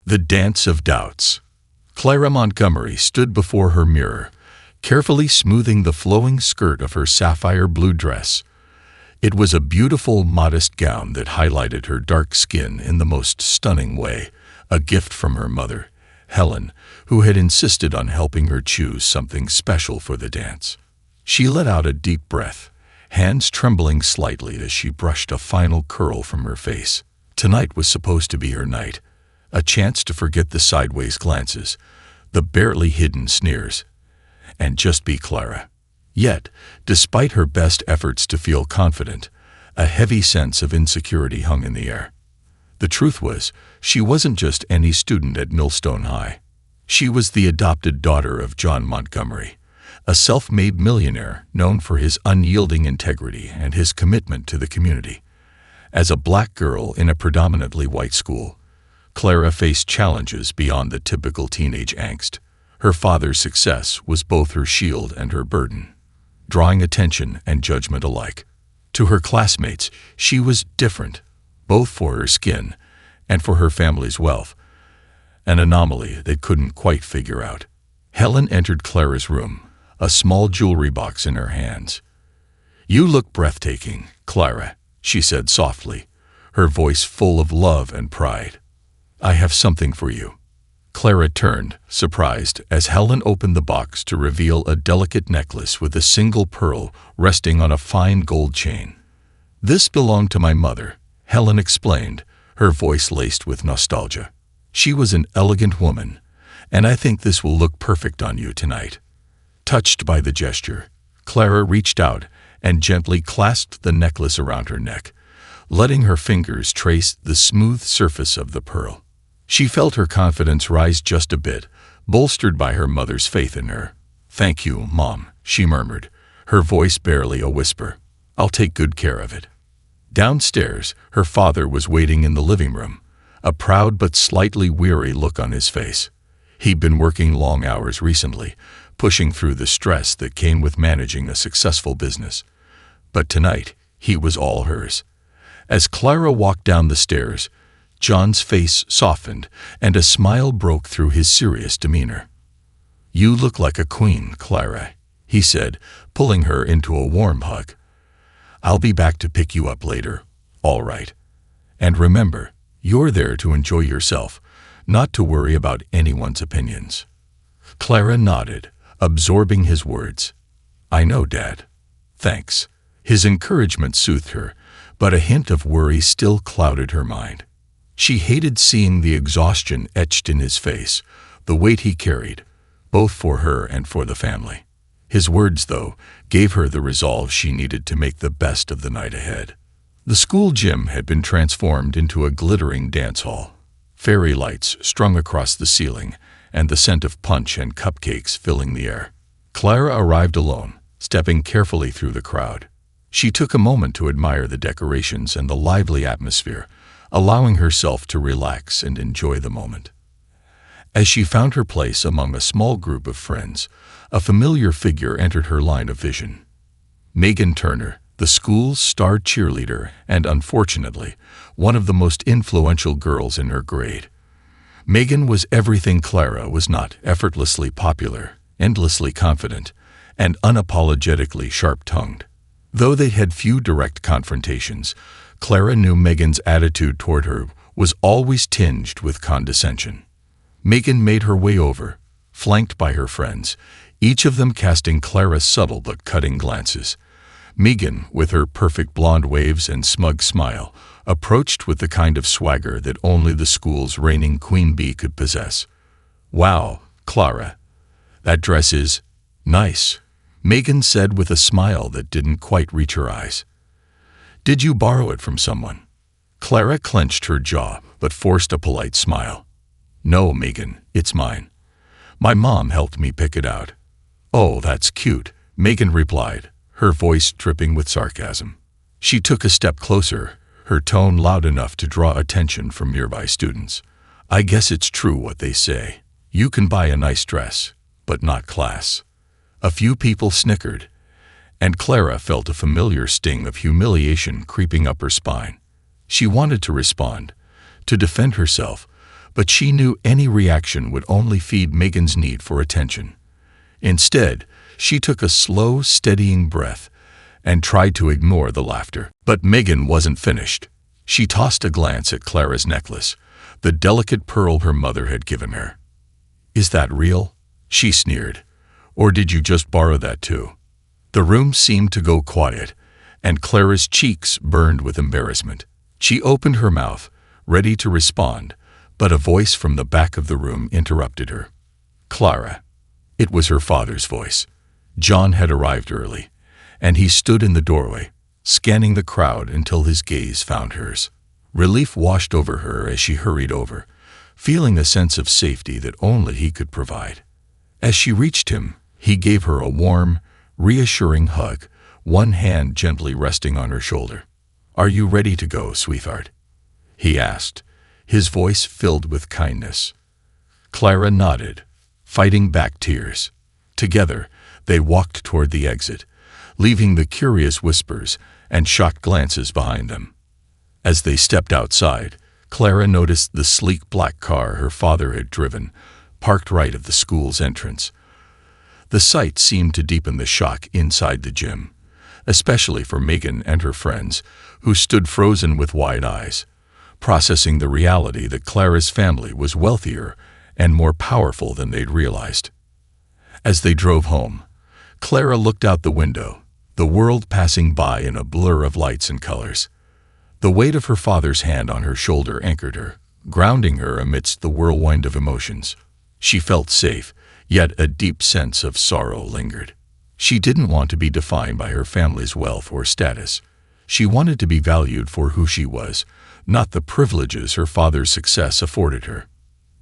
The Dance of Doubts. Clara Montgomery stood before her mirror, carefully smoothing the flowing skirt of her sapphire blue dress. It was a beautiful, modest gown that highlighted her dark skin in the most stunning way, a gift from her mother, Helen, who had insisted on helping her choose something special for the dance. She let out a deep breath, hands trembling slightly as she brushed a final curl from her face. Tonight was supposed to be her night, a chance to forget the sideways glances, the barely hidden sneers, and just be Clara. Yet, despite her best efforts to feel confident, a heavy sense of insecurity hung in the air. The truth was, she wasn't just any student at Millstone High. She was the adopted daughter of John Montgomery, a self-made millionaire known for his unyielding integrity and his commitment to the community. As a black girl in a predominantly white school, Clara faced challenges beyond the typical teenage angst. Her father's success was both her shield and her burden, drawing attention and judgment alike. To her classmates, she was different, both for her skin and for her family's wealth, an anomaly they couldn't quite figure out. Helen entered Clara's room, a small jewelry box in her hands. "You look breathtaking, Clara," she said softly, her voice full of love and pride. "I have something for you." Clara turned, surprised, as Helen opened the box to reveal a delicate necklace with a single pearl resting on a fine gold chain. "This belonged to my mother," Helen explained, her voice laced with nostalgia. "She was an elegant woman, and I think this will look perfect on you tonight." Touched by the gesture, Clara reached out and gently clasped the necklace around her neck, letting her fingers trace the smooth surface of the pearl. She felt her confidence rise just a bit, bolstered by her mother's faith in her. "Thank you, Mom," she murmured, her voice barely a whisper. "I'll take good care of it." Downstairs, her father was waiting in the living room, a proud but slightly weary look on his face. He'd been working long hours recently, pushing through the stress that came with managing a successful business. But tonight, he was all hers. As Clara walked down the stairs, John's face softened, and a smile broke through his serious demeanor. "You look like a queen, Clara," he said, pulling her into a warm hug. "I'll be back to pick you up later, all right? And remember, you're there to enjoy yourself, not to worry about anyone's opinions." Clara nodded, absorbing his words. "I know, Dad. Thanks." His encouragement soothed her, but a hint of worry still clouded her mind. She hated seeing the exhaustion etched in his face, the weight he carried, both for her and for the family. His words, though, gave her the resolve she needed to make the best of the night ahead. The school gym had been transformed into a glittering dance hall, fairy lights strung across the ceiling, and the scent of punch and cupcakes filling the air. Clara arrived alone, stepping carefully through the crowd. She took a moment to admire the decorations and the lively atmosphere, allowing herself to relax and enjoy the moment. As she found her place among a small group of friends, a familiar figure entered her line of vision. Megan Turner, the school's star cheerleader and, unfortunately, one of the most influential girls in her grade. Megan was everything Clara was not: effortlessly popular, endlessly confident, and unapologetically sharp-tongued. Though they had few direct confrontations, Clara knew Megan's attitude toward her was always tinged with condescension. Megan made her way over, flanked by her friends, each of them casting Clara subtle but cutting glances. Megan, with her perfect blonde waves and smug smile, approached with the kind of swagger that only the school's reigning queen bee could possess. "Wow, Clara, that dress is nice," Megan said with a smile that didn't quite reach her eyes. "Did you borrow it from someone?" Clara clenched her jaw, but forced a polite smile. "No, Megan, it's mine. My mom helped me pick it out." "Oh, that's cute," Megan replied, her voice dripping with sarcasm. She took a step closer, her tone loud enough to draw attention from nearby students. "I guess it's true what they say. You can buy a nice dress, but not class." A few people snickered, and Clara felt a familiar sting of humiliation creeping up her spine. She wanted to respond, to defend herself, But she knew any reaction would only feed Megan's need for attention. Instead, she took a slow, steadying breath and tried to ignore the laughter. But Megan wasn't finished. She tossed a glance at Clara's necklace, the delicate pearl her mother had given her. "Is that real?" she sneered. "Or did you just borrow that too?" The room seemed to go quiet, and Clara's cheeks burned with embarrassment. She opened her mouth, ready to respond, but a voice from the back of the room interrupted her. "Clara." It was her father's voice. John had arrived early, and he stood in the doorway, scanning the crowd until his gaze found hers. Relief washed over her as she hurried over, feeling a sense of safety that only he could provide. As she reached him, he gave her a warm, reassuring hug, one hand gently resting on her shoulder. "Are you ready to go, sweetheart?" he asked, his voice filled with kindness. Clara nodded, fighting back tears. Together, they walked toward the exit, leaving the curious whispers and shocked glances behind them. As they stepped outside, Clara noticed the sleek black car her father had driven, parked right at the school's entrance. The sight seemed to deepen the shock inside the gym, especially for Megan and her friends, who stood frozen with wide eyes, processing the reality that Clara's family was wealthier and more powerful than they'd realized. As they drove home, Clara looked out the window, the world passing by in a blur of lights and colors. The weight of her father's hand on her shoulder anchored her, grounding her amidst the whirlwind of emotions. She felt safe, yet a deep sense of sorrow lingered. She didn't want to be defined by her family's wealth or status. She wanted to be valued for who she was, not the privileges her father's success afforded her.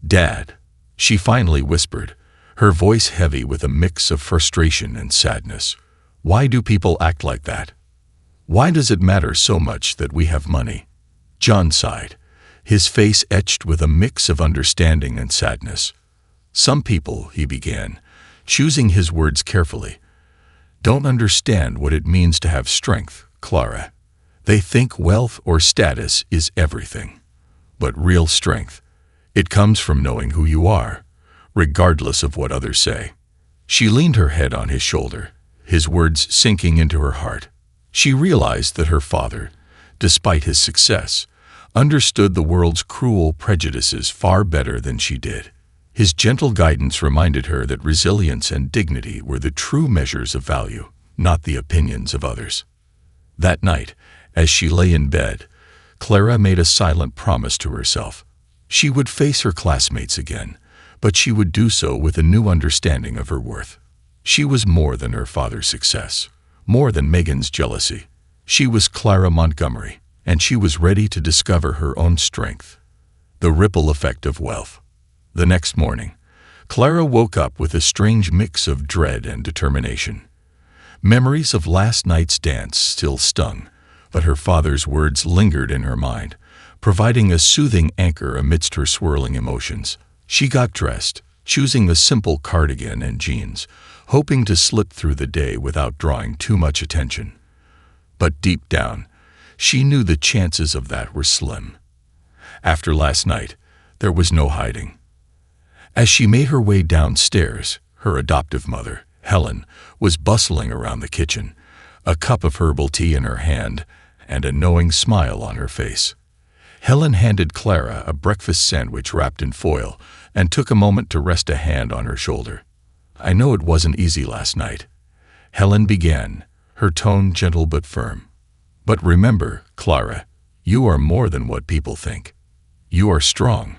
"Dad," she finally whispered, her voice heavy with a mix of frustration and sadness. "Why do people act like that? Why does it matter so much that we have money?" John sighed, his face etched with a mix of understanding and sadness. "Some people," he began, choosing his words carefully, "don't understand what it means to have strength, Clara. They think wealth or status is everything. But real strength, it comes from knowing who you are, regardless of what others say." She leaned her head on his shoulder, his words sinking into her heart. She realized that her father, despite his success, understood the world's cruel prejudices far better than she did. His gentle guidance reminded her that resilience and dignity were the true measures of value, not the opinions of others. That night, as she lay in bed, Clara made a silent promise to herself. She would face her classmates again, but she would do so with a new understanding of her worth. She was more than her father's success, more than Megan's jealousy. She was Clara Montgomery, and she was ready to discover her own strength. The ripple effect of wealth. The next morning, Clara woke up with a strange mix of dread and determination. Memories of last night's dance still stung, but her father's words lingered in her mind, providing a soothing anchor amidst her swirling emotions. She got dressed, choosing a simple cardigan and jeans, hoping to slip through the day without drawing too much attention. But deep down, she knew the chances of that were slim. After last night, there was no hiding. As she made her way downstairs, her adoptive mother, Helen, was bustling around the kitchen, a cup of herbal tea in her hand and a knowing smile on her face. Helen handed Clara a breakfast sandwich wrapped in foil and took a moment to rest a hand on her shoulder. "I know it wasn't easy last night," Helen began, her tone gentle but firm. "But remember, Clara, you are more than what people think. You are strong,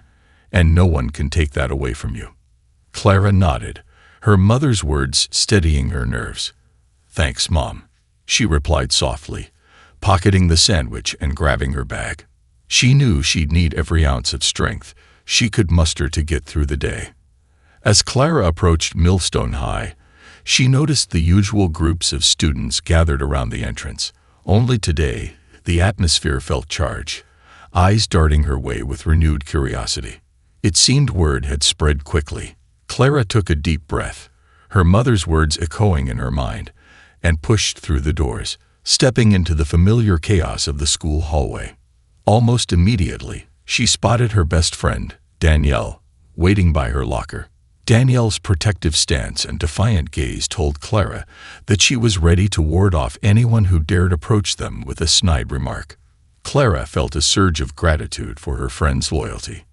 and no one can take that away from you." Clara nodded, her mother's words steadying her nerves. "Thanks, Mom," she replied softly, pocketing the sandwich and grabbing her bag. She knew she'd need every ounce of strength she could muster to get through the day. As Clara approached Millstone High, she noticed the usual groups of students gathered around the entrance. Only today, the atmosphere felt charged, eyes darting her way with renewed curiosity. It seemed word had spread quickly. Clara took a deep breath, her mother's words echoing in her mind, and pushed through the doors, stepping into the familiar chaos of the school hallway. Almost immediately, she spotted her best friend, Danielle, waiting by her locker. Danielle's protective stance and defiant gaze told Clara that she was ready to ward off anyone who dared approach them with a snide remark. Clara felt a surge of gratitude for her friend's loyalty.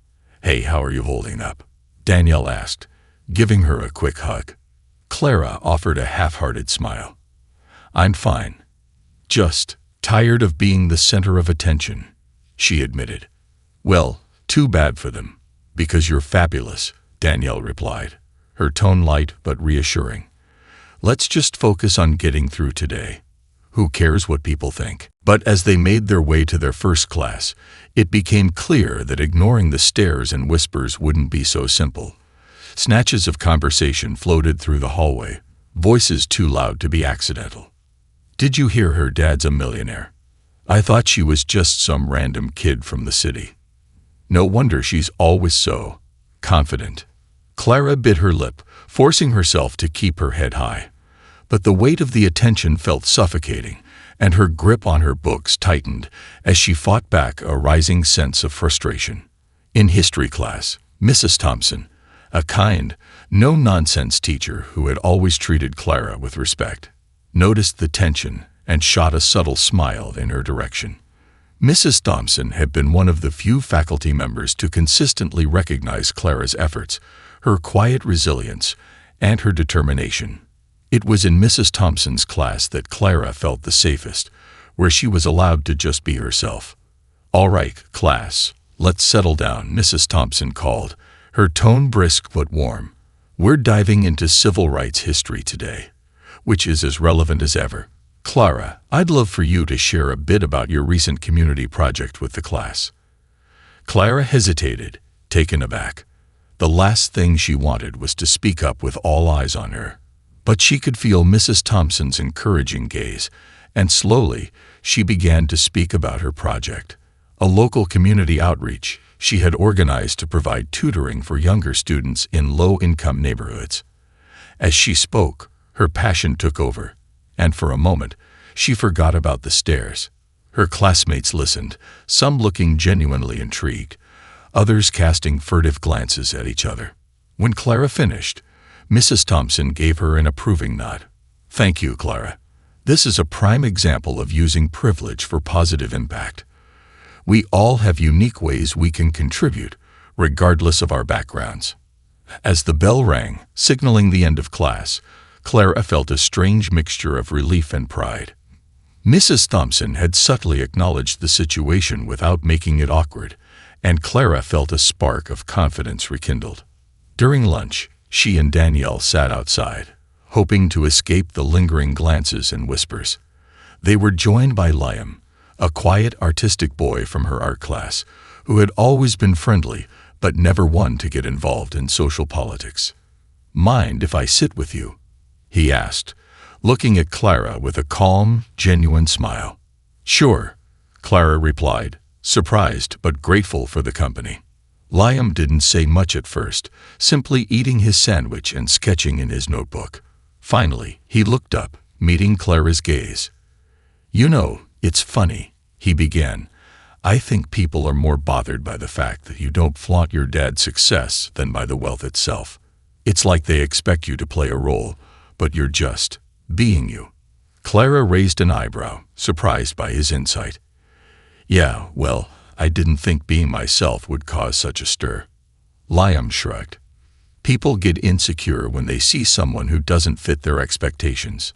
"Hey, how are you holding up?" Danielle asked, giving her a quick hug. Clara offered a half-hearted smile. "I'm fine. Just tired of being the center of attention," she admitted. "Well, too bad for them, because you're fabulous," Danielle replied, her tone light but reassuring. "Let's just focus on getting through today. Who cares what people think?" But as they made their way to their first class, it became clear that ignoring the stares and whispers wouldn't be so simple. Snatches of conversation floated through the hallway, voices too loud to be accidental. "Did you hear her dad's a millionaire? I thought she was just some random kid from the city. No wonder she's always so confident." Clara bit her lip, forcing herself to keep her head high. But the weight of the attention felt suffocating, and her grip on her books tightened as she fought back a rising sense of frustration. In history class, Mrs. Thompson, a kind, no-nonsense teacher who had always treated Clara with respect, noticed the tension and shot a subtle smile in her direction. Mrs. Thompson had been one of the few faculty members to consistently recognize Clara's efforts, her quiet resilience, and her determination. It was in Mrs. Thompson's class that Clara felt the safest, where she was allowed to just be herself. "All right, class, let's settle down," Mrs. Thompson called, her tone brisk but warm. "We're diving into civil rights history today, which is as relevant as ever. Clara, I'd love for you to share a bit about your recent community project with the class." Clara hesitated, taken aback. The last thing she wanted was to speak up with all eyes on her. But she could feel Mrs. Thompson's encouraging gaze, and slowly she began to speak about her project, a local community outreach she had organized to provide tutoring for younger students in low-income neighborhoods. As she spoke, her passion took over, and for a moment, she forgot about the stares. Her classmates listened, some looking genuinely intrigued, others casting furtive glances at each other. When Clara finished, Mrs. Thompson gave her an approving nod. "Thank you, Clara. This is a prime example of using privilege for positive impact. We all have unique ways we can contribute, regardless of our backgrounds." As the bell rang, signaling the end of class, Clara felt a strange mixture of relief and pride. Mrs. Thompson had subtly acknowledged the situation without making it awkward, and Clara felt a spark of confidence rekindled. During lunch, she and Danielle sat outside, hoping to escape the lingering glances and whispers. They were joined by Liam, a quiet, artistic boy from her art class, who had always been friendly but never one to get involved in social politics. "Mind if I sit with you?" he asked, looking at Clara with a calm, genuine smile. "Sure," Clara replied, surprised but grateful for the company. Liam didn't say much at first, simply eating his sandwich and sketching in his notebook. Finally, he looked up, meeting Clara's gaze. "You know, it's funny," he began. "I think people are more bothered by the fact that you don't flaunt your dad's success than by the wealth itself. It's like they expect you to play a role, but you're just being you." Clara raised an eyebrow, surprised by his insight. "Yeah, well, I didn't think being myself would cause such a stir." Liam shrugged. "People get insecure when they see someone who doesn't fit their expectations.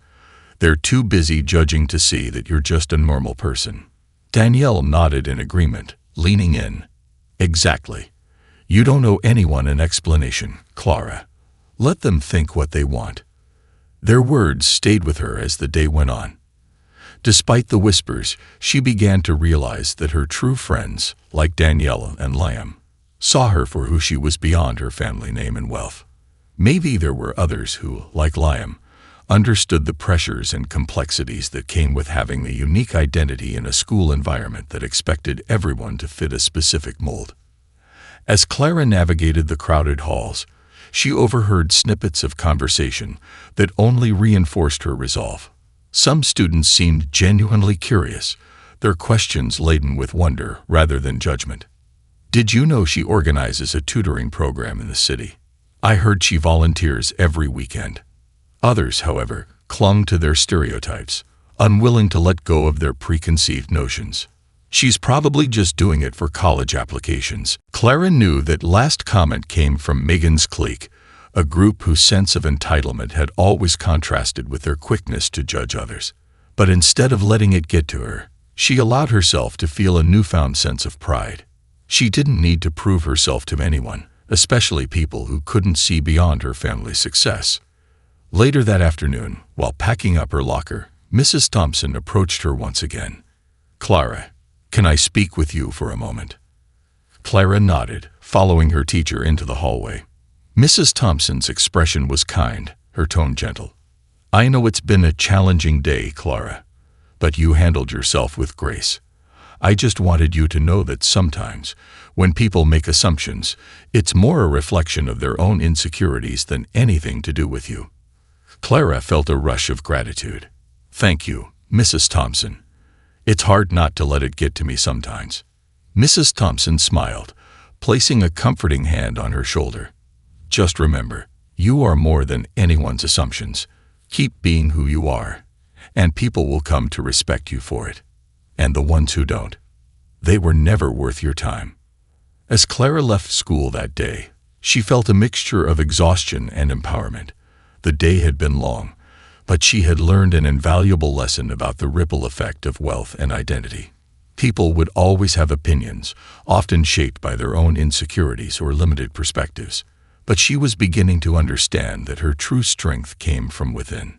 They're too busy judging to see that you're just a normal person." Danielle nodded in agreement, leaning in. "Exactly. You don't owe anyone an explanation, Clara. Let them think what they want." Their words stayed with her as the day went on. Despite the whispers, she began to realize that her true friends, like Danielle and Liam, saw her for who she was beyond her family name and wealth. Maybe there were others who, like Liam, understood the pressures and complexities that came with having a unique identity in a school environment that expected everyone to fit a specific mold. As Clara navigated the crowded halls, she overheard snippets of conversation that only reinforced her resolve. Some students seemed genuinely curious, their questions laden with wonder rather than judgment. Did you know she organizes a tutoring program in the city? I heard she volunteers every weekend. Others, however, clung to their stereotypes, unwilling to let go of their preconceived notions. She's probably just doing it for college applications. Clara knew that last comment came from Megan's clique, a group whose sense of entitlement had always contrasted with their quickness to judge others. But instead of letting it get to her, she allowed herself to feel a newfound sense of pride. She didn't need to prove herself to anyone, especially people who couldn't see beyond her family's success. Later that afternoon, while packing up her locker, Mrs. Thompson approached her once again. "Clara, can I speak with you for a moment?" Clara nodded, following her teacher into the hallway. Mrs. Thompson's expression was kind, her tone gentle. "I know it's been a challenging day, Clara, but you handled yourself with grace. I just wanted you to know that sometimes, when people make assumptions, it's more a reflection of their own insecurities than anything to do with you." Clara felt a rush of gratitude. "Thank you, Mrs. Thompson. It's hard not to let it get to me sometimes." Mrs. Thompson smiled, placing a comforting hand on her shoulder. "Just remember, you are more than anyone's assumptions. Keep being who you are, and people will come to respect you for it. And the ones who don't, they were never worth your time." As Clara left school that day, she felt a mixture of exhaustion and empowerment. The day had been long, but she had learned an invaluable lesson about the ripple effect of wealth and identity. People would always have opinions, often shaped by their own insecurities or limited perspectives, but she was beginning to understand that her true strength came from within.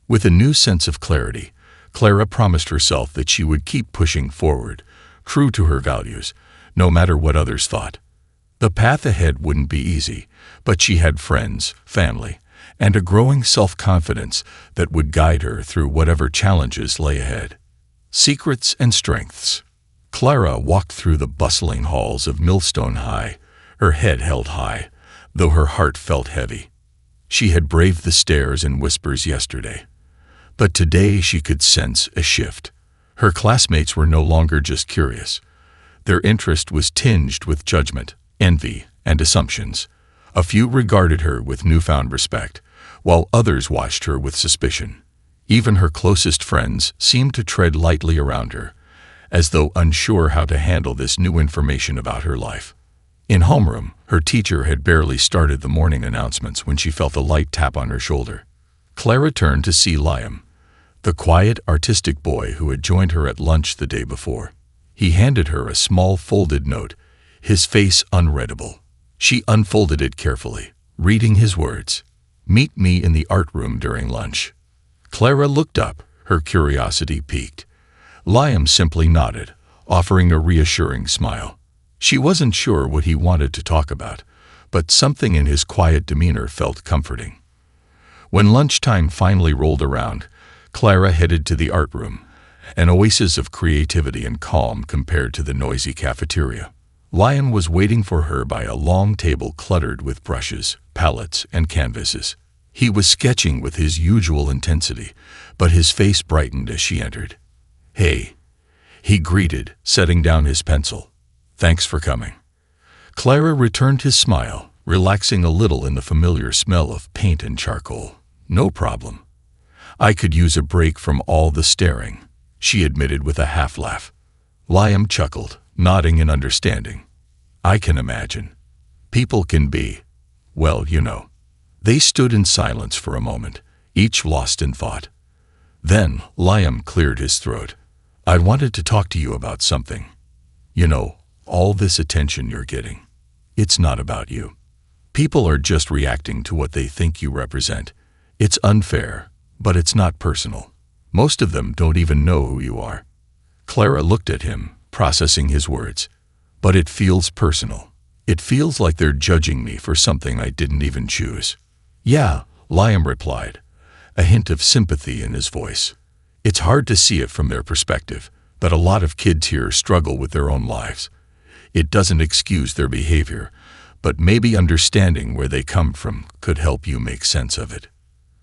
With a new sense of clarity, Clara promised herself that she would keep pushing forward, true to her values, no matter what others thought. The path ahead wouldn't be easy, but she had friends, family, and a growing self-confidence that would guide her through whatever challenges lay ahead. Secrets and strengths. Clara walked through the bustling halls of Millstone High, her head held high, though her heart felt heavy. She had braved the stares and whispers yesterday, but today she could sense a shift. Her classmates were no longer just curious. Their interest was tinged with judgment, envy, and assumptions. A few regarded her with newfound respect, while others watched her with suspicion. Even her closest friends seemed to tread lightly around her, as though unsure how to handle this new information about her life. In homeroom, her teacher had barely started the morning announcements when she felt a light tap on her shoulder. Clara turned to see Liam, the quiet, artistic boy who had joined her at lunch the day before. He handed her a small folded note, his face unreadable. She unfolded it carefully, reading his words, "Meet me in the art room during lunch." Clara looked up, her curiosity piqued. Liam simply nodded, offering a reassuring smile. She wasn't sure what he wanted to talk about, but something in his quiet demeanor felt comforting. When lunchtime finally rolled around, Clara headed to the art room, an oasis of creativity and calm compared to the noisy cafeteria. Liam was waiting for her by a long table cluttered with brushes, palettes, and canvases. He was sketching with his usual intensity, but his face brightened as she entered. "Hey," he greeted, setting down his pencil. "Thanks for coming." Clara returned his smile, relaxing a little in the familiar smell of paint and charcoal. "No problem. I could use a break from all the staring," she admitted with a half-laugh. Liam chuckled, nodding in understanding. "I can imagine. People can be, well, you know." They stood in silence for a moment, each lost in thought. Then Liam cleared his throat. "I wanted to talk to you about something. You know, all this attention you're getting, it's not about you. People are just reacting to what they think you represent. It's unfair, but it's not personal. Most of them don't even know who you are." Clara looked at him, processing his words. "But it feels personal. It feels like they're judging me for something I didn't even choose." "Yeah," Liam replied, a hint of sympathy in his voice. "It's hard to see it from their perspective, but a lot of kids here struggle with their own lives. It doesn't excuse their behavior, but maybe understanding where they come from could help you make sense of it."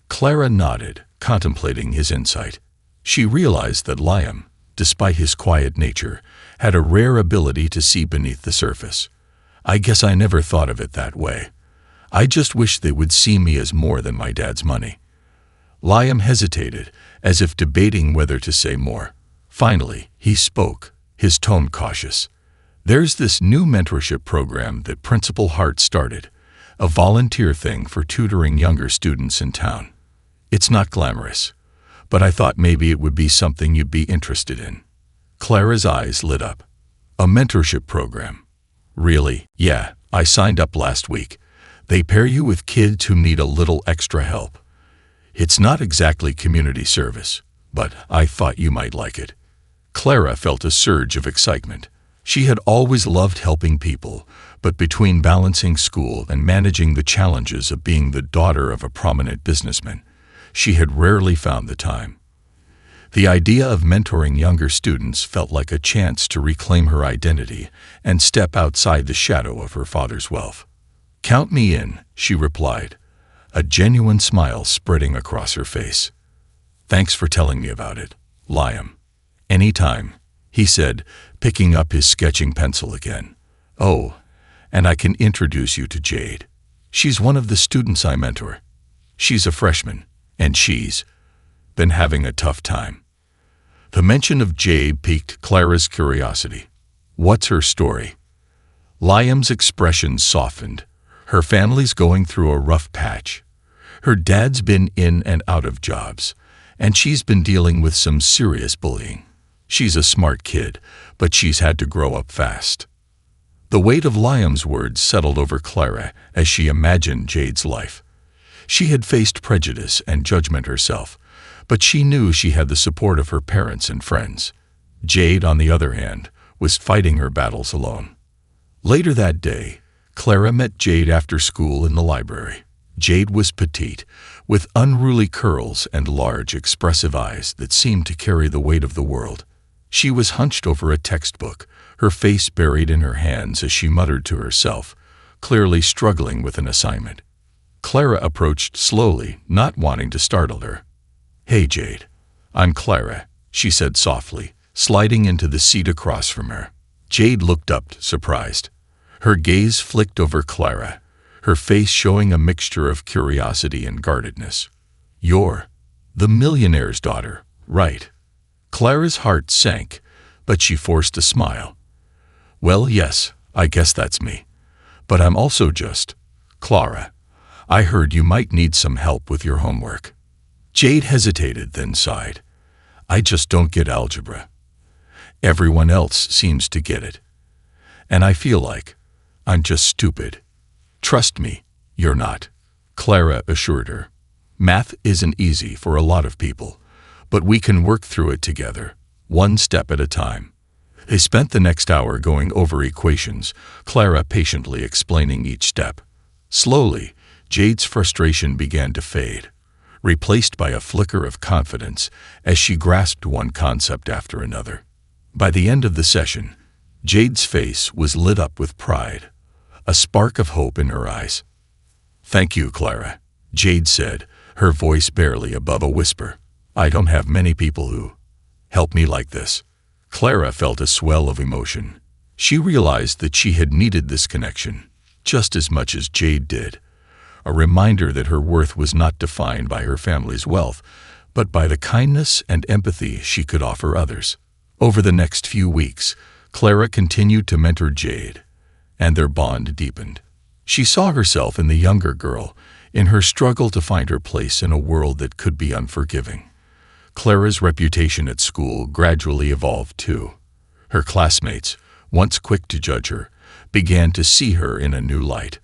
Clara nodded, contemplating his insight. She realized that Liam, despite his quiet nature, had a rare ability to see beneath the surface. I guess I never thought of it that way. I just wish they would see me as more than my dad's money." Liam hesitated, as if debating whether to say more. Finally, he spoke, his tone cautious. "There's this new mentorship program that Principal Hart started, a volunteer thing for tutoring younger students in town. It's not glamorous, but I thought maybe it would be something you'd be interested in." Clara's eyes lit up. "A mentorship program? Really? Yeah, I signed up last week. They pair you with kids who need a little extra help. It's not exactly community service, but I thought you might like it." Clara felt a surge of excitement. She had always loved helping people, but between balancing school and managing the challenges of being the daughter of a prominent businessman, she had rarely found the time. The idea of mentoring younger students felt like a chance to reclaim her identity and step outside the shadow of her father's wealth. "Count me in," she replied, a genuine smile spreading across her face. "Thanks for telling me about it, Liam." "Anytime," he said, picking up his sketching pencil again. "Oh, and I can introduce you to Jade. She's one of the students I mentor. She's a freshman, and she's been having a tough time." The mention of Jade piqued Clara's curiosity. "What's her story?" Liam's expression softened. "Her family's going through a rough patch. Her dad's been in and out of jobs, and she's been dealing with some serious bullying. She's a smart kid, but she's had to grow up fast." The weight of Liam's words settled over Clara as she imagined Jade's life. She had faced prejudice and judgment herself, but she knew she had the support of her parents and friends. Jade, on the other hand, was fighting her battles alone. Later that day, Clara met Jade after school in the library. Jade was petite, with unruly curls and large, expressive eyes that seemed to carry the weight of the world. She was hunched over a textbook, her face buried in her hands as she muttered to herself, clearly struggling with an assignment. Clara approached slowly, not wanting to startle her. "Hey, Jade. I'm Clara," she said softly, sliding into the seat across from her. Jade looked up, surprised. Her gaze flicked over Clara, her face showing a mixture of curiosity and guardedness. "You're the millionaire's daughter, right?" Clara's heart sank, but she forced a smile. "Well, yes, I guess that's me. But I'm also just Clara. I heard you might need some help with your homework." Jade hesitated, then sighed. "I just don't get algebra. Everyone else seems to get it. And I feel like I'm just stupid." "Trust me, you're not," Clara assured her. "Math isn't easy for a lot of people, but we can work through it together, one step at a time." They spent the next hour going over equations, Clara patiently explaining each step. Slowly, Jade's frustration began to fade, replaced by a flicker of confidence as she grasped one concept after another. By the end of the session, Jade's face was lit up with pride, a spark of hope in her eyes. "Thank you, Clara," Jade said, her voice barely above a whisper. "I don't have many people who help me like this." Clara felt a swell of emotion. She realized that she had needed this connection, just as much as Jade did, a reminder that her worth was not defined by her family's wealth, but by the kindness and empathy she could offer others. Over the next few weeks, Clara continued to mentor Jade, and their bond deepened. She saw herself in the younger girl, in her struggle to find her place in a world that could be unforgiving. Clara's reputation at school gradually evolved too. Her classmates, once quick to judge her, began to see her in a new light.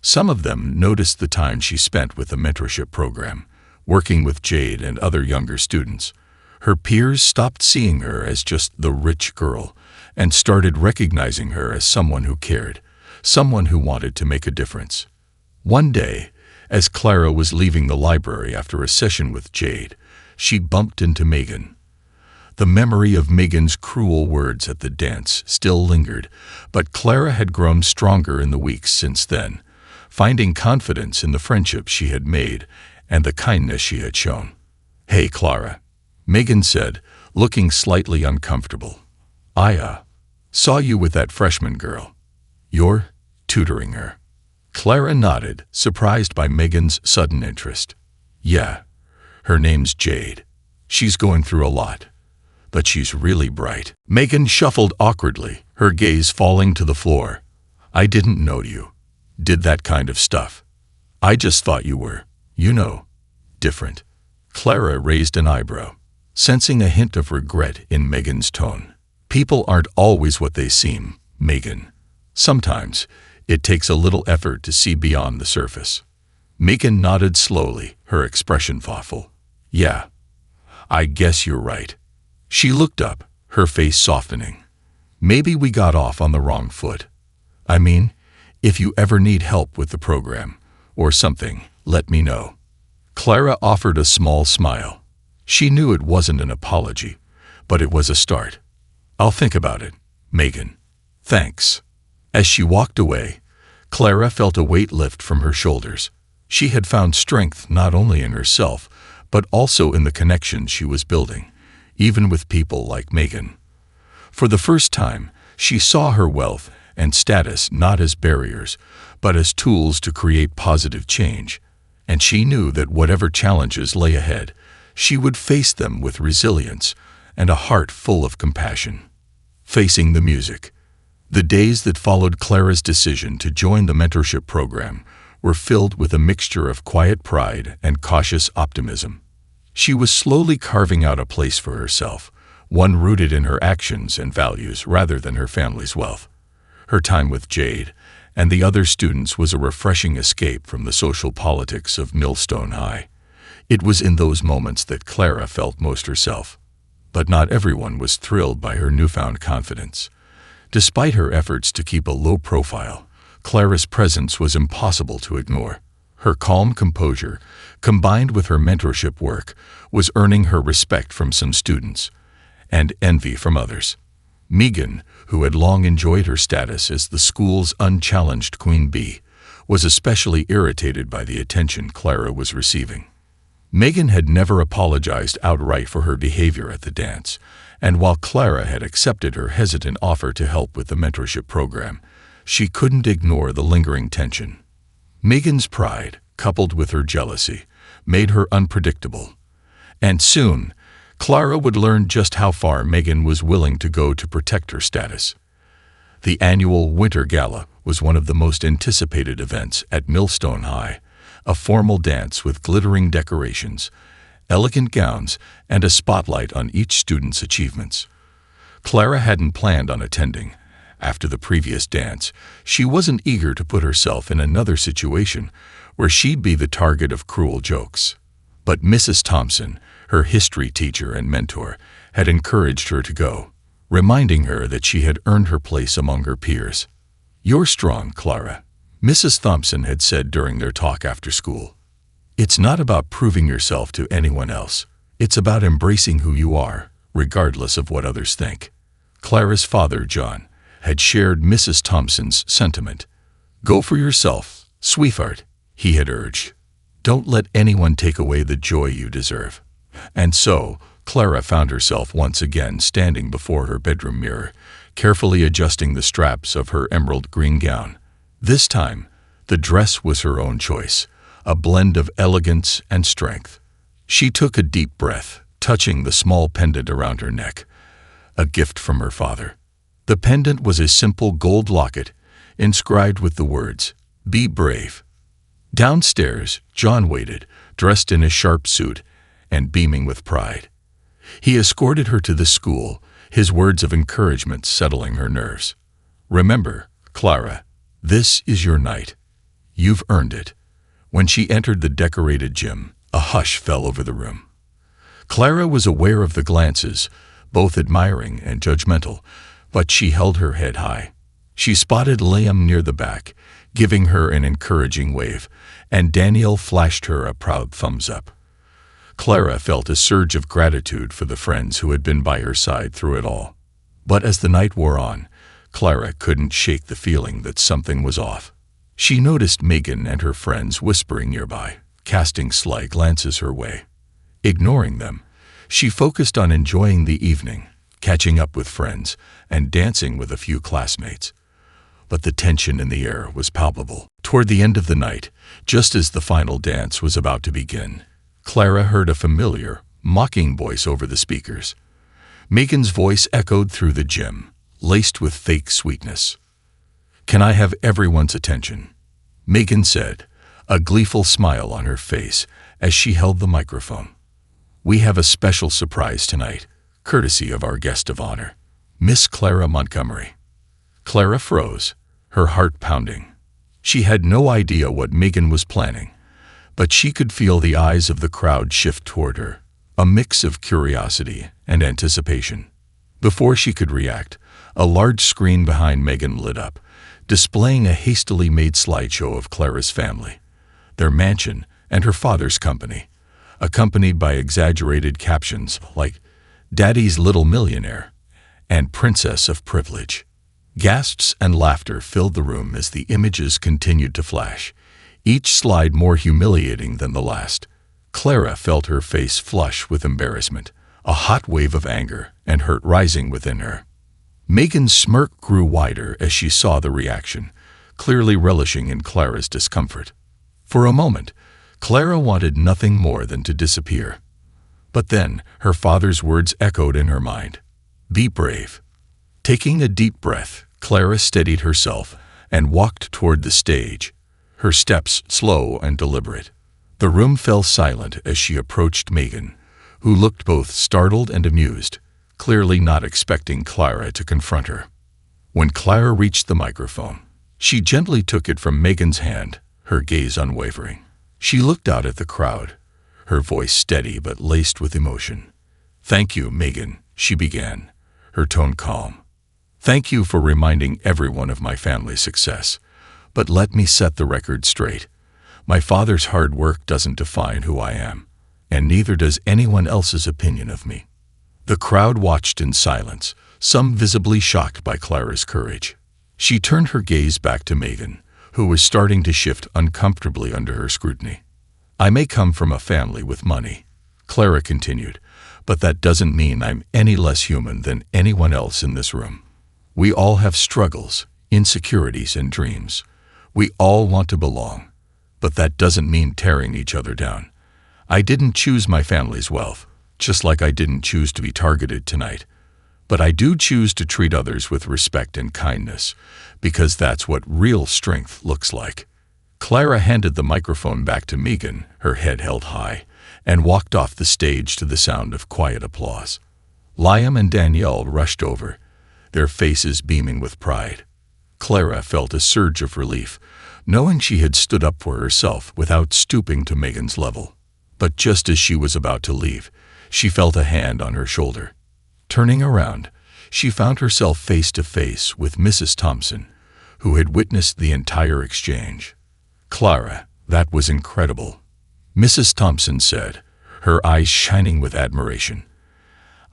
Some of them noticed the time she spent with the mentorship program, working with Jade and other younger students. Her peers stopped seeing her as just the rich girl and started recognizing her as someone who cared, someone who wanted to make a difference. One day, as Clara was leaving the library after a session with Jade, she bumped into Megan. The memory of Megan's cruel words at the dance still lingered, but Clara had grown stronger in the weeks since then, finding confidence in the friendship she had made and the kindness she had shown. "Hey, Clara," Megan said, looking slightly uncomfortable. "I saw you with that freshman girl. You're tutoring her. Clara nodded, surprised by Megan's sudden interest. Yeah, her name's Jade. She's going through a lot, but she's really bright. Megan shuffled awkwardly, her gaze falling to the floor. I didn't know you did that kind of stuff. I just thought you were, different. Clara raised an eyebrow, sensing a hint of regret in Megan's tone. People aren't always what they seem, Megan. Sometimes it takes a little effort to see beyond the surface. Megan nodded slowly, her expression thoughtful. Yeah, I guess you're right. She looked up, her face softening. Maybe we got off on the wrong foot. I mean, if you ever need help with the program or something, let me know. Clara offered a small smile. She knew it wasn't an apology, but it was a start. I'll think about it, Megan. Thanks. As she walked away, Clara felt a weight lift from her shoulders. She had found strength not only in herself, but also in the connections she was building, even with people like Megan. For the first time, she saw her wealth and status not as barriers, but as tools to create positive change. And she knew that whatever challenges lay ahead, she would face them with resilience and a heart full of compassion. Facing the music. The days that followed Clara's decision to join the mentorship program were filled with a mixture of quiet pride and cautious optimism. She was slowly carving out a place for herself, one rooted in her actions and values rather than her family's wealth. Her time with Jade and the other students was a refreshing escape from the social politics of Millstone High. It was in those moments that Clara felt most herself. But not everyone was thrilled by her newfound confidence. Despite her efforts to keep a low profile, Clara's presence was impossible to ignore. Her calm composure, combined with her mentorship work, was earning her respect from some students and envy from others. Megan, who had long enjoyed her status as the school's unchallenged queen bee, was especially irritated by the attention Clara was receiving. Megan had never apologized outright for her behavior at the dance, and while Clara had accepted her hesitant offer to help with the mentorship program, she couldn't ignore the lingering tension. Megan's pride, coupled with her jealousy, made her unpredictable. And soon, Clara would learn just how far Megan was willing to go to protect her status. The annual Winter Gala was one of the most anticipated events at Millstone High, a formal dance with glittering decorations, elegant gowns, and a spotlight on each student's achievements. Clara hadn't planned on attending. After the previous dance, she wasn't eager to put herself in another situation where she'd be the target of cruel jokes. But Mrs. Thompson, her history teacher and mentor, had encouraged her to go, reminding her that she had earned her place among her peers. "You're strong, Clara," Mrs. Thompson had said during their talk after school. "It's not about proving yourself to anyone else. It's about embracing who you are, regardless of what others think." Clara's father, John, had shared Mrs. Thompson's sentiment. "Go for yourself, sweetheart," he had urged. "Don't let anyone take away the joy you deserve." And so, Clara found herself once again standing before her bedroom mirror, carefully adjusting the straps of her emerald green gown. This time, the dress was her own choice, a blend of elegance and strength. She took a deep breath, touching the small pendant around her neck, a gift from her father. The pendant was a simple gold locket, inscribed with the words, "Be brave." Downstairs, John waited, dressed in a sharp suit and beaming with pride. He escorted her to the school, his words of encouragement settling her nerves. "Remember, Clara, this is your night. You've earned it." When she entered the decorated gym, a hush fell over the room. Clara was aware of the glances, both admiring and judgmental, but she held her head high. She spotted Liam near the back, giving her an encouraging wave, and Daniel flashed her a proud thumbs up. Clara felt a surge of gratitude for the friends who had been by her side through it all. But as the night wore on, Clara couldn't shake the feeling that something was off. She noticed Megan and her friends whispering nearby, casting sly glances her way. Ignoring them, she focused on enjoying the evening, catching up with friends, and dancing with a few classmates. but the tension in the air was palpable. Toward the end of the night, just as the final dance was about to begin, Clara heard a familiar, mocking voice over the speakers. Megan's voice echoed through the gym, laced with fake sweetness. "Can I have everyone's attention?" Megan said, a gleeful smile on her face as she held the microphone. "We have a special surprise tonight, courtesy of our guest of honor, Miss Clara Montgomery." Clara froze, her heart pounding. She had no idea what Megan was planning, but she could feel the eyes of the crowd shift toward her, a mix of curiosity and anticipation. Before she could react, a large screen behind Megan lit up, displaying a hastily made slideshow of Clara's family, their mansion, and her father's company, accompanied by exaggerated captions like "Daddy's Little Millionaire" and "Princess of Privilege." Gasps and laughter filled the room as the images continued to flash, each slide more humiliating than the last. Clara felt her face flush with embarrassment, a hot wave of anger and hurt rising within her. Megan's smirk grew wider as she saw the reaction, clearly relishing in Clara's discomfort. For a moment, Clara wanted nothing more than to disappear. But then her father's words echoed in her mind. "Be brave." Taking a deep breath, Clara steadied herself and walked toward the stage, her steps slow and deliberate. The room fell silent as she approached Megan, who looked both startled and amused, clearly not expecting Clara to confront her. When Clara reached the microphone, she gently took it from Megan's hand, her gaze unwavering. She looked out at the crowd, her voice steady but laced with emotion. "Thank you, Megan," she began, her tone calm. "Thank you for reminding everyone of my family's success. But let me set the record straight. My father's hard work doesn't define who I am, and neither does anyone else's opinion of me." The crowd watched in silence, some visibly shocked by Clara's courage. She turned her gaze back to Megan, who was starting to shift uncomfortably under her scrutiny. "I may come from a family with money," Clara continued, "but that doesn't mean I'm any less human than anyone else in this room. We all have struggles, insecurities, and dreams. We all want to belong, but that doesn't mean tearing each other down. I didn't choose my family's wealth, just like I didn't choose to be targeted tonight. But I do choose to treat others with respect and kindness, because that's what real strength looks like." Clara handed the microphone back to Megan, her head held high, and walked off the stage to the sound of quiet applause. Liam and Danielle rushed over, their faces beaming with pride. Clara felt a surge of relief, knowing she had stood up for herself without stooping to Megan's level. But just as she was about to leave, she felt a hand on her shoulder. Turning around, she found herself face to face with Mrs. Thompson, who had witnessed the entire exchange. "Clara, that was incredible," Mrs. Thompson said, her eyes shining with admiration.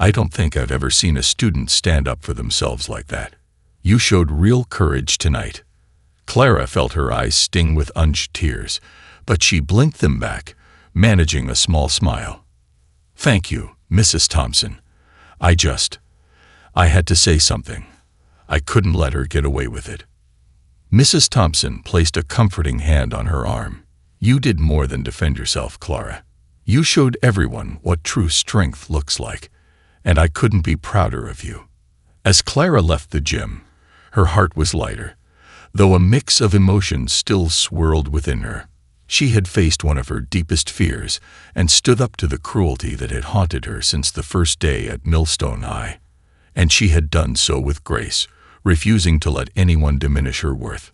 "I don't think I've ever seen a student stand up for themselves like that. You showed real courage tonight." Clara felt her eyes sting with unshed tears, but she blinked them back, managing a small smile. "Thank you, Mrs. Thompson. I had to say something. I couldn't let her get away with it." Mrs. Thompson placed a comforting hand on her arm. "You did more than defend yourself, Clara. You showed everyone what true strength looks like, and I couldn't be prouder of you." As Clara left the gym, her heart was lighter, though a mix of emotions still swirled within her. She had faced one of her deepest fears and stood up to the cruelty that had haunted her since the first day at Millstone High. And she had done so with grace, refusing to let anyone diminish her worth.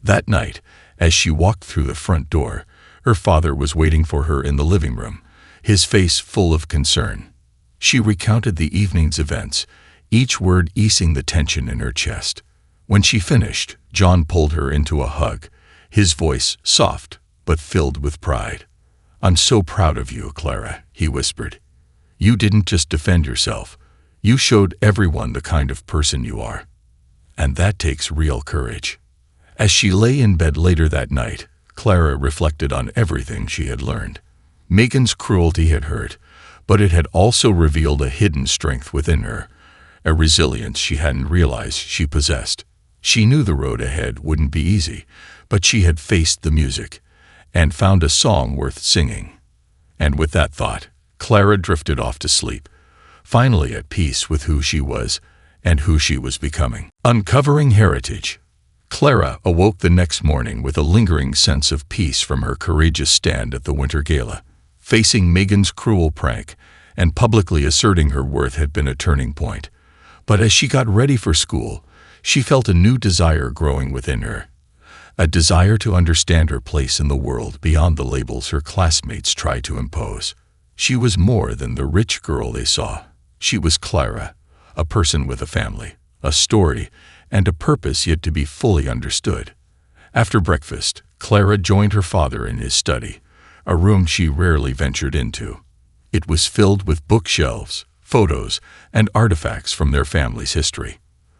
That night, as she walked through the front door, her father was waiting for her in the living room, his face full of concern. She recounted the evening's events, each word easing the tension in her chest. When she finished, John pulled her into a hug, his voice soft but filled with pride. "I'm so proud of you, Clara," he whispered. "You didn't just defend yourself. You showed everyone the kind of person you are. And that takes real courage." As she lay in bed later that night, Clara reflected on everything she had learned. Megan's cruelty had hurt, but it had also revealed a hidden strength within her, a resilience she hadn't realized she possessed. She knew the road ahead wouldn't be easy, but she had faced the music and found a song worth singing. And with that thought, Clara drifted off to sleep, finally at peace with who she was and who she was becoming. Uncovering heritage. Clara awoke the next morning with a lingering sense of peace from her courageous stand at the winter gala. Facing Megan's cruel prank and publicly asserting her worth had been a turning point. But as she got ready for school, she felt a new desire growing within her. A desire to understand her place in the world beyond the labels her classmates tried to impose. She was more than the rich girl they saw. She was Clara, a person with a family, a story, and a purpose yet to be fully understood. After breakfast, Clara joined her father in his study, a room she rarely ventured into. It was filled with bookshelves, photos, and artifacts from their family's history.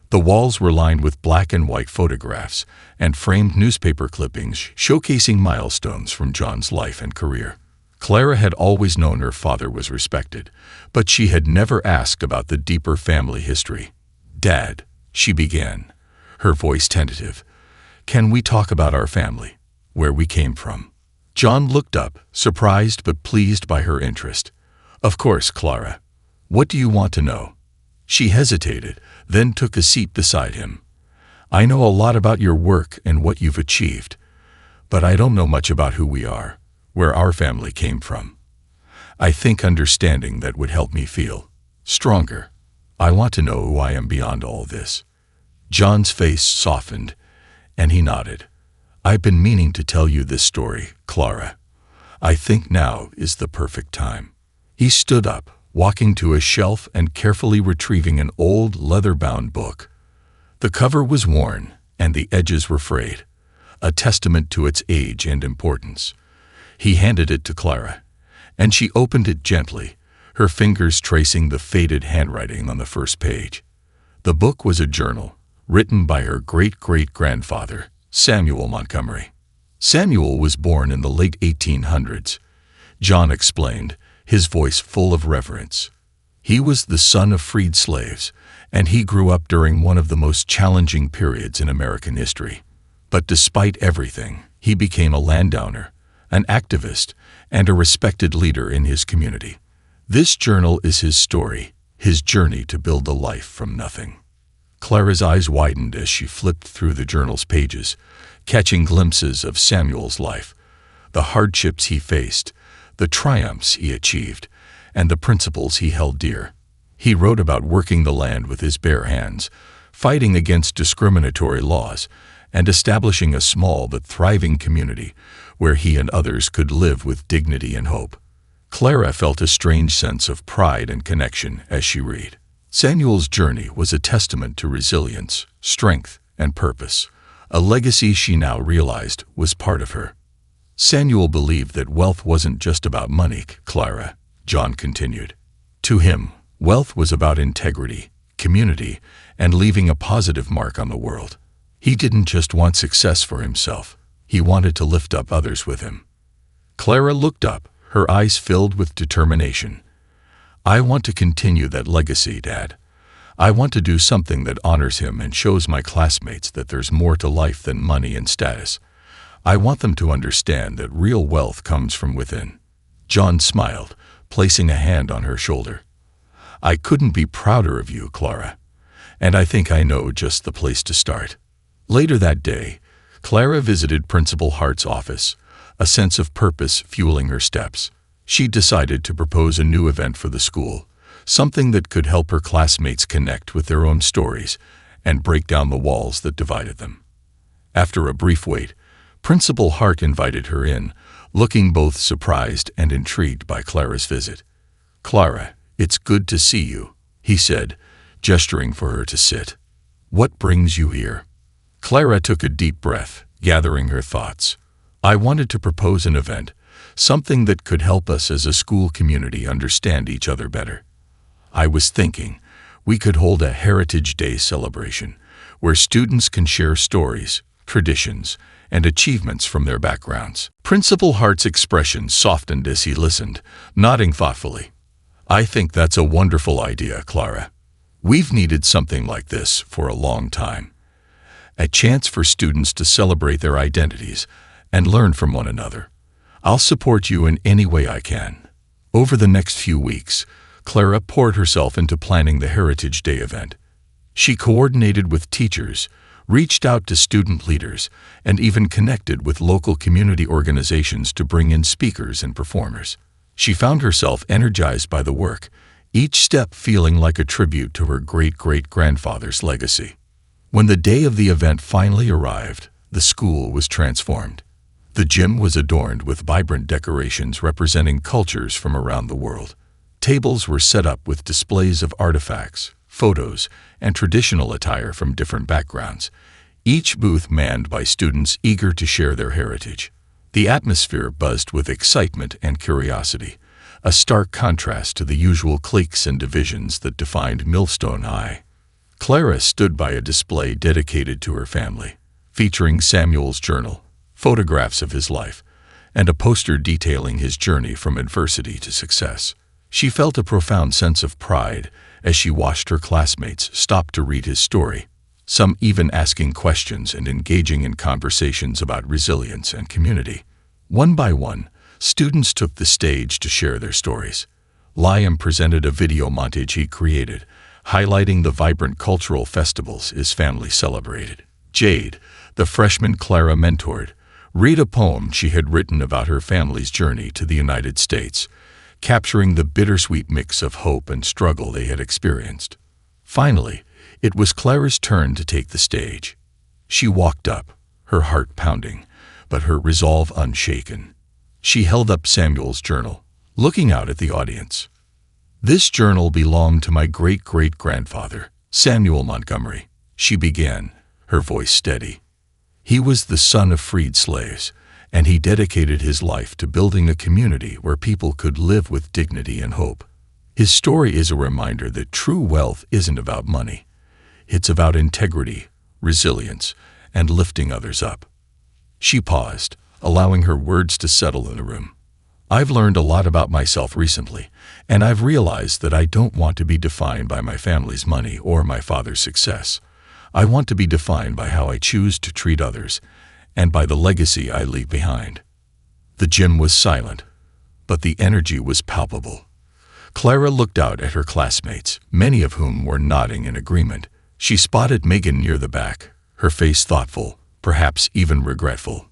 The walls were lined with black and white photographs and framed newspaper clippings showcasing milestones from John's life and career. Clara had always known her father was respected, but she had never asked about the deeper family history. "Dad," she began, her voice tentative, "can we talk about our family, where we came from?" John looked up, surprised but pleased by her interest. "Of course, Clara. What do you want to know?" She hesitated, then took a seat beside him. "I know a lot about your work and what you've achieved, but I don't know much about who we are, where our family came from. I think understanding that would help me feel stronger. I want to know who I am beyond all this." John's face softened, and he nodded. "I've been meaning to tell you this story, Clara. I think now is the perfect time." He stood up, walking to a shelf and carefully retrieving an old leather-bound book. The cover was worn, and the edges were frayed, a testament to its age and importance. He handed it to Clara, and she opened it gently, her fingers tracing the faded handwriting on the first page. The book was a journal, written by her great-great-grandfather, Samuel Montgomery. Samuel was born in the late 1800s, John explained, his voice full of reverence. He was the son of freed slaves, and he grew up during one of the most challenging periods in American history. But despite everything, he became a landowner, an activist, and a respected leader in his community. This journal is his story, his journey to build a life from nothing. Clara's eyes widened as she flipped through the journal's pages, catching glimpses of Samuel's life, the hardships he faced, the triumphs he achieved, and the principles he held dear. He wrote about working the land with his bare hands, fighting against discriminatory laws, and establishing a small but thriving community where he and others could live with dignity and hope. Clara felt a strange sense of pride and connection as she read. Samuel's journey was a testament to resilience, strength, and purpose, a legacy she now realized was part of her. Samuel believed that wealth wasn't just about money, Clara, John continued. To him, wealth was about integrity, community, and leaving a positive mark on the world. He didn't just want success for himself. He wanted to lift up others with him. Clara looked up, her eyes filled with determination. "I want to continue that legacy, Dad. I want to do something that honors him and shows my classmates that there's more to life than money and status. I want them to understand that real wealth comes from within." John smiled, placing a hand on her shoulder. "I couldn't be prouder of you, Clara, and I think I know just the place to start." Later that day, Clara visited Principal Hart's office, a sense of purpose fueling her steps. She decided to propose a new event for the school, something that could help her classmates connect with their own stories and break down the walls that divided them. After a brief wait, Principal Hart invited her in, looking both surprised and intrigued by Clara's visit. "Clara, it's good to see you," he said, gesturing for her to sit. "What brings you here?" Clara took a deep breath, gathering her thoughts. "I wanted to propose an event, something that could help us as a school community understand each other better. I was thinking we could hold a Heritage Day celebration where students can share stories, traditions, and achievements from their backgrounds." Principal Hart's expression softened as he listened, nodding thoughtfully. "I think that's a wonderful idea, Clara. We've needed something like this for a long time. a chance for students to celebrate their identities and learn from one another. I'll support you in any way I can. Over the next few weeks, Clara poured herself into planning the Heritage Day event. She coordinated with teachers, reached out to student leaders, and even connected with local community organizations to bring in speakers and performers. She found herself energized by the work, each step feeling like a tribute to her great-great-grandfather's legacy. When the day of the event finally arrived, the school was transformed. The gym was adorned with vibrant decorations representing cultures from around the world. Tables were set up with displays of artifacts, photos, and traditional attire from different backgrounds, each booth manned by students eager to share their heritage. The atmosphere buzzed with excitement and curiosity, a stark contrast to the usual cliques and divisions that defined Millstone High. Clara stood by a display dedicated to her family, featuring Samuel's journal, photographs of his life, and a poster detailing his journey from adversity to success. She felt a profound sense of pride as she watched her classmates stop to read his story, some even asking questions and engaging in conversations about resilience and community. One by one, students took the stage to share their stories. Liam presented a video montage he created, highlighting the vibrant cultural festivals his family celebrated. Jade, the freshman Clara mentored, read a poem she had written about her family's journey to the United States, capturing the bittersweet mix of hope and struggle they had experienced. Finally, it was Clara's turn to take the stage. She walked up, her heart pounding, but her resolve unshaken. She held up Samuel's journal, looking out at the audience. "This journal belonged to my great-great-grandfather, Samuel Montgomery," she began, her voice steady. "He was the son of freed slaves, and he dedicated his life to building a community where people could live with dignity and hope. His story is a reminder that true wealth isn't about money. It's about integrity, resilience, and lifting others up." She paused, allowing her words to settle in the room. "I've learned a lot about myself recently, and I've realized that I don't want to be defined by my family's money or my father's success. I want to be defined by how I choose to treat others and by the legacy I leave behind." The gym was silent, but the energy was palpable. Clara looked out at her classmates, many of whom were nodding in agreement. She spotted Megan near the back, her face thoughtful, perhaps even regretful.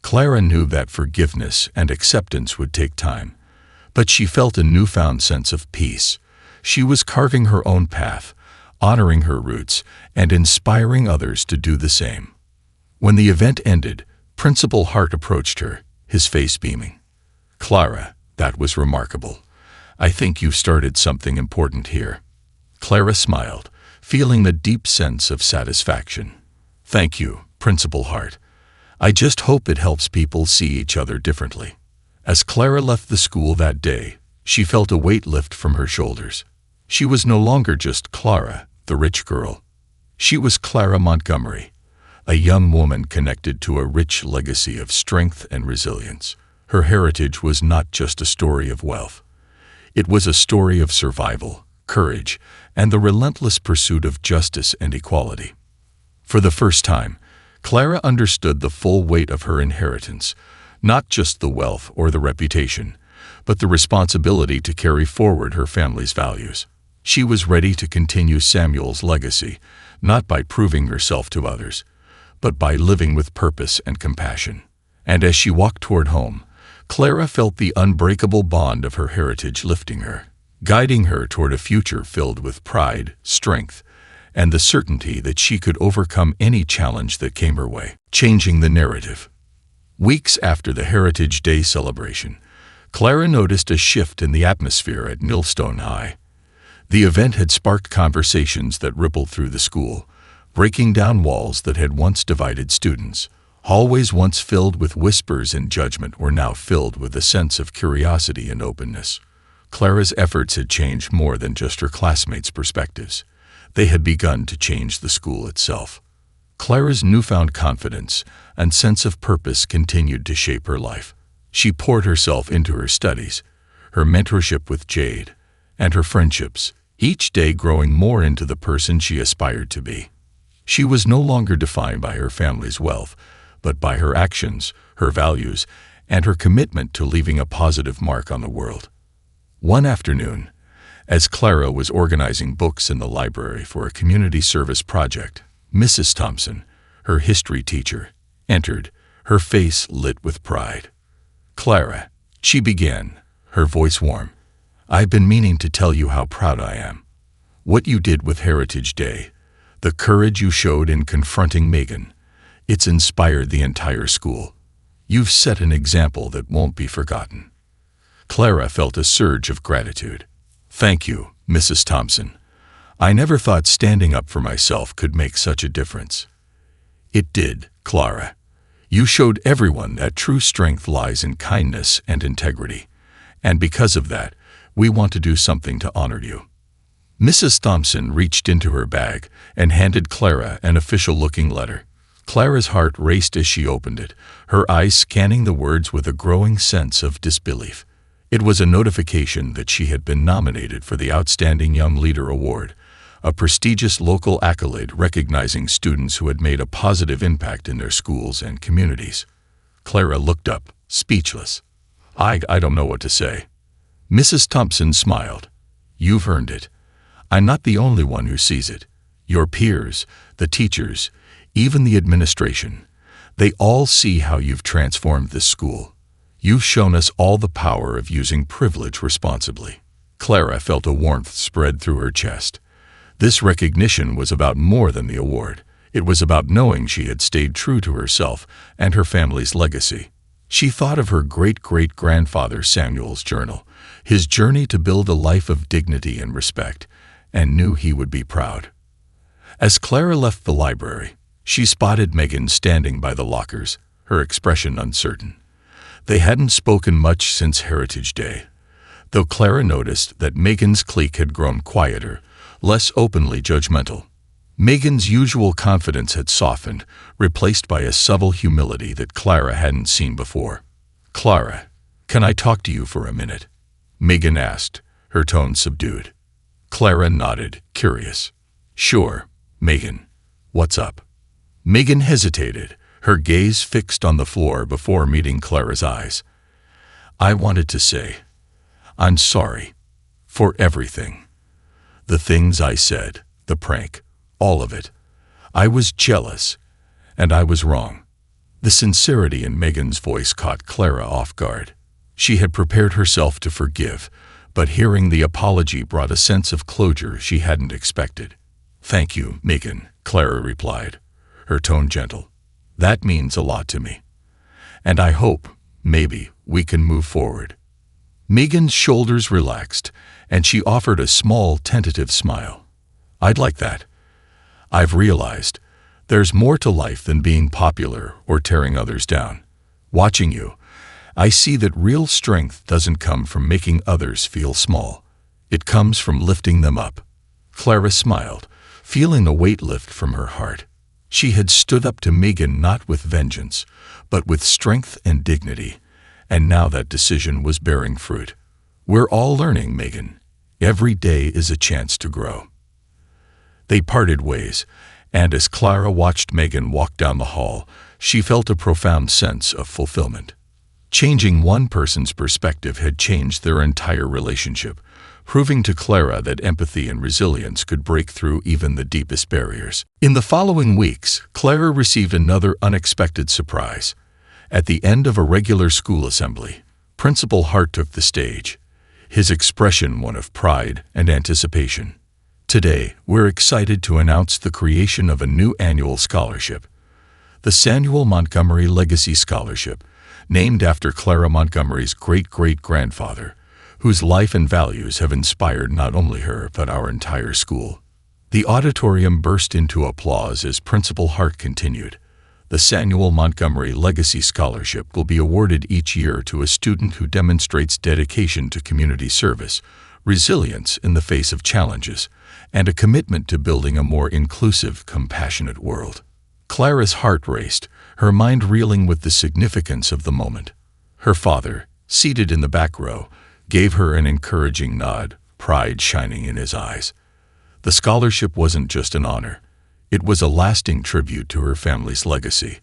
Clara knew that forgiveness and acceptance would take time, but she felt a newfound sense of peace. She was carving her own path, honoring her roots, and inspiring others to do the same. When the event ended, Principal Hart approached her, his face beaming. "Clara, that was remarkable. I think you started something important here." Clara smiled, feeling a deep sense of satisfaction. "Thank you, Principal Hart. I just hope it helps people see each other differently." As Clara left the school that day, she felt a weight lift from her shoulders. She was no longer just Clara, the rich girl. She was Clara Montgomery, a young woman connected to a rich legacy of strength and resilience. Her heritage was not just a story of wealth. It was a story of survival, courage, and the relentless pursuit of justice and equality. For the first time, Clara understood the full weight of her inheritance, not just the wealth or the reputation, but the responsibility to carry forward her family's values. She was ready to continue Samuel's legacy, not by proving herself to others, but by living with purpose and compassion. And as she walked toward home, Clara felt the unbreakable bond of her heritage lifting her, guiding her toward a future filled with pride, strength, and the certainty that she could overcome any challenge that came her way. Changing the narrative. Weeks after the Heritage Day celebration, Clara noticed a shift in the atmosphere at Millstone High. The event had sparked conversations that rippled through the school, breaking down walls that had once divided students. Hallways once filled with whispers and judgment were now filled with a sense of curiosity and openness. Clara's efforts had changed more than just her classmates' perspectives. They had begun to change the school itself. Clara's newfound confidence and sense of purpose continued to shape her life. She poured herself into her studies, her mentorship with Jade, and her friendships, each day growing more into the person she aspired to be. She was no longer defined by her family's wealth, but by her actions, her values, and her commitment to leaving a positive mark on the world. One afternoon, as Clara was organizing books in the library for a community service project, Mrs. Thompson, her history teacher, entered, her face lit with pride. "Clara," she began, her voice warm, "I've been meaning to tell you how proud I am. What you did with Heritage Day, the courage you showed in confronting Megan, it's inspired the entire school. You've set an example that won't be forgotten." Clara felt a surge of gratitude. "Thank you, Mrs. Thompson. I never thought standing up for myself could make such a difference." "It did, Clara. You showed everyone that true strength lies in kindness and integrity, and because of that, we want to do something to honor you." Mrs. Thompson reached into her bag and handed Clara an official-looking letter. Clara's heart raced as she opened it, her eyes scanning the words with a growing sense of disbelief. It was a notification that she had been nominated for the Outstanding Young Leader Award, a prestigious local accolade recognizing students who had made a positive impact in their schools and communities. Clara looked up, speechless. I don't know what to say." Mrs. Thompson smiled. "You've earned it. I'm not the only one who sees it. Your peers, the teachers, even the administration, they all see how you've transformed this school. You've shown us all the power of using privilege responsibly." Clara felt a warmth spread through her chest. This recognition was about more than the award. It was about knowing she had stayed true to herself and her family's legacy. She thought of her great-great-grandfather Samuel's journal, his journey to build a life of dignity and respect, and knew he would be proud. As Clara left the library, she spotted Megan standing by the lockers, her expression uncertain. They hadn't spoken much since Heritage Day, though Clara noticed that Megan's clique had grown quieter, less openly judgmental. Megan's usual confidence had softened, replaced by a subtle humility that Clara hadn't seen before. "Clara, can I talk to you for a minute?" Megan asked, her tone subdued. Clara nodded, curious. "Sure, Megan. What's up?" Megan hesitated, her gaze fixed on the floor before meeting Clara's eyes. "I wanted to say, I'm sorry. For everything. The things I said, the prank, all of it. I was jealous, and I was wrong." The sincerity in Megan's voice caught Clara off guard. She had prepared herself to forgive, but hearing the apology brought a sense of closure she hadn't expected. "Thank you, Megan," Clara replied, her tone gentle. "That means a lot to me. And I hope, maybe, we can move forward." Megan's shoulders relaxed, and she offered a small, tentative smile. "I'd like that. I've realized there's more to life than being popular or tearing others down. Watching you, I see that real strength doesn't come from making others feel small. It comes from lifting them up." Clara smiled, feeling a weight lift from her heart. She had stood up to Megan not with vengeance, but with strength and dignity, and now that decision was bearing fruit. "We're all learning, Megan. Every day is a chance to grow." They parted ways, and as Clara watched Megan walk down the hall, she felt a profound sense of fulfillment. Changing one person's perspective had changed their entire relationship, proving to Clara that empathy and resilience could break through even the deepest barriers. In the following weeks, Clara received another unexpected surprise. At the end of a regular school assembly, Principal Hart took the stage, his expression one of pride and anticipation. "Today, we're excited to announce the creation of a new annual scholarship, the Samuel Montgomery Legacy Scholarship, named after Clara Montgomery's great-great-grandfather, whose life and values have inspired not only her but our entire school." The auditorium burst into applause as Principal Hart continued. "The Samuel Montgomery Legacy Scholarship will be awarded each year to a student who demonstrates dedication to community service, resilience in the face of challenges, and a commitment to building a more inclusive, compassionate world." Clara's heart raced, her mind reeling with the significance of the moment. Her father, seated in the back row, gave her an encouraging nod, pride shining in his eyes. The scholarship wasn't just an honor. It was a lasting tribute to her family's legacy,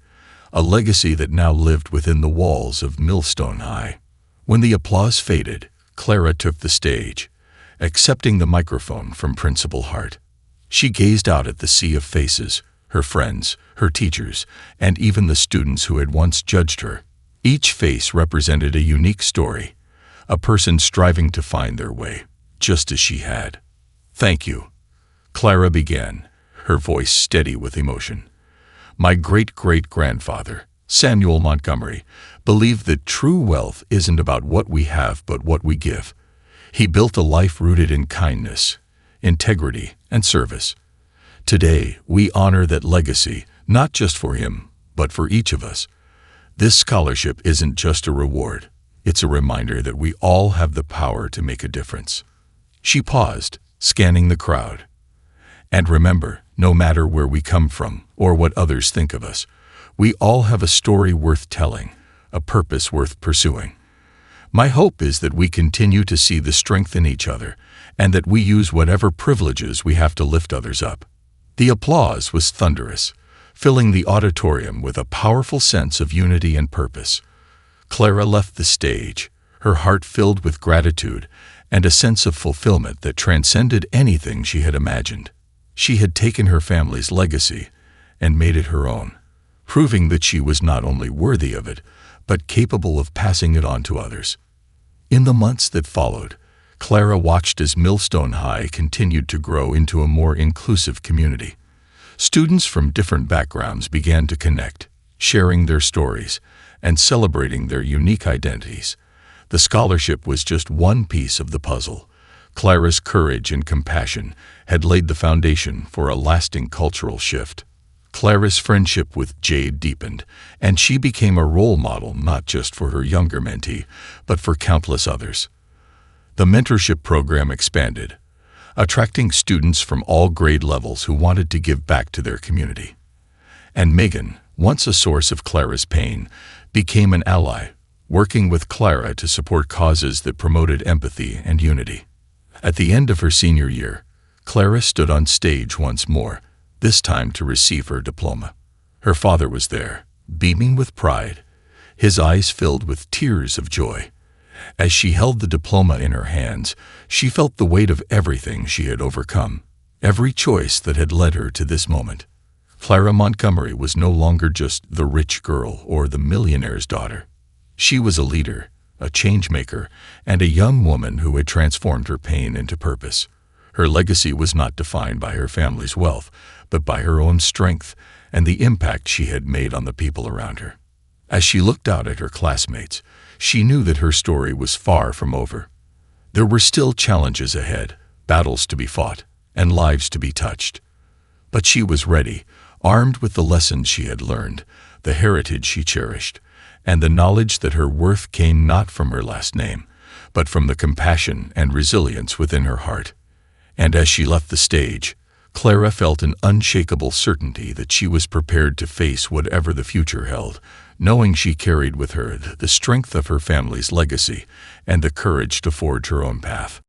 a legacy that now lived within the walls of Millstone High. When the applause faded, Clara took the stage, accepting the microphone from Principal Hart. She gazed out at the sea of faces, her friends, her teachers, and even the students who had once judged her. Each face represented a unique story, a person striving to find their way, just as she had. "Thank you," Clara began, her voice steady with emotion. "My great-great-grandfather, Samuel Montgomery, believed that true wealth isn't about what we have but what we give. He built a life rooted in kindness, integrity, and service. Today, we honor that legacy, not just for him, but for each of us. This scholarship isn't just a reward. It's a reminder that we all have the power to make a difference." She paused, scanning the crowd. "And remember, no matter where we come from or what others think of us, we all have a story worth telling, a purpose worth pursuing. My hope is that we continue to see the strength in each other and that we use whatever privileges we have to lift others up." The applause was thunderous, filling the auditorium with a powerful sense of unity and purpose. Clara left the stage, her heart filled with gratitude and a sense of fulfillment that transcended anything she had imagined. She had taken her family's legacy and made it her own, proving that she was not only worthy of it, but capable of passing it on to others. In the months that followed, Clara watched as Millstone High continued to grow into a more inclusive community. Students from different backgrounds began to connect, sharing their stories and celebrating their unique identities. The scholarship was just one piece of the puzzle. Clara's courage and compassion had laid the foundation for a lasting cultural shift. Clara's friendship with Jade deepened, and she became a role model not just for her younger mentee, but for countless others. The mentorship program expanded, attracting students from all grade levels who wanted to give back to their community. And Megan, once a source of Clara's pain, became an ally, working with Clara to support causes that promoted empathy and unity. At the end of her senior year, Clara stood on stage once more, this time to receive her diploma. Her father was there, beaming with pride, his eyes filled with tears of joy. As she held the diploma in her hands, she felt the weight of everything she had overcome, every choice that had led her to this moment. Clara Montgomery was no longer just the rich girl or the millionaire's daughter. She was a leader, a change-maker, and a young woman who had transformed her pain into purpose. Her legacy was not defined by her family's wealth, but by her own strength and the impact she had made on the people around her. As she looked out at her classmates, she knew that her story was far from over. There were still challenges ahead, battles to be fought, and lives to be touched. But she was ready, armed with the lessons she had learned, the heritage she cherished, and the knowledge that her worth came not from her last name, but from the compassion and resilience within her heart. And as she left the stage, Clara felt an unshakable certainty that she was prepared to face whatever the future held, knowing she carried with her the strength of her family's legacy and the courage to forge her own path.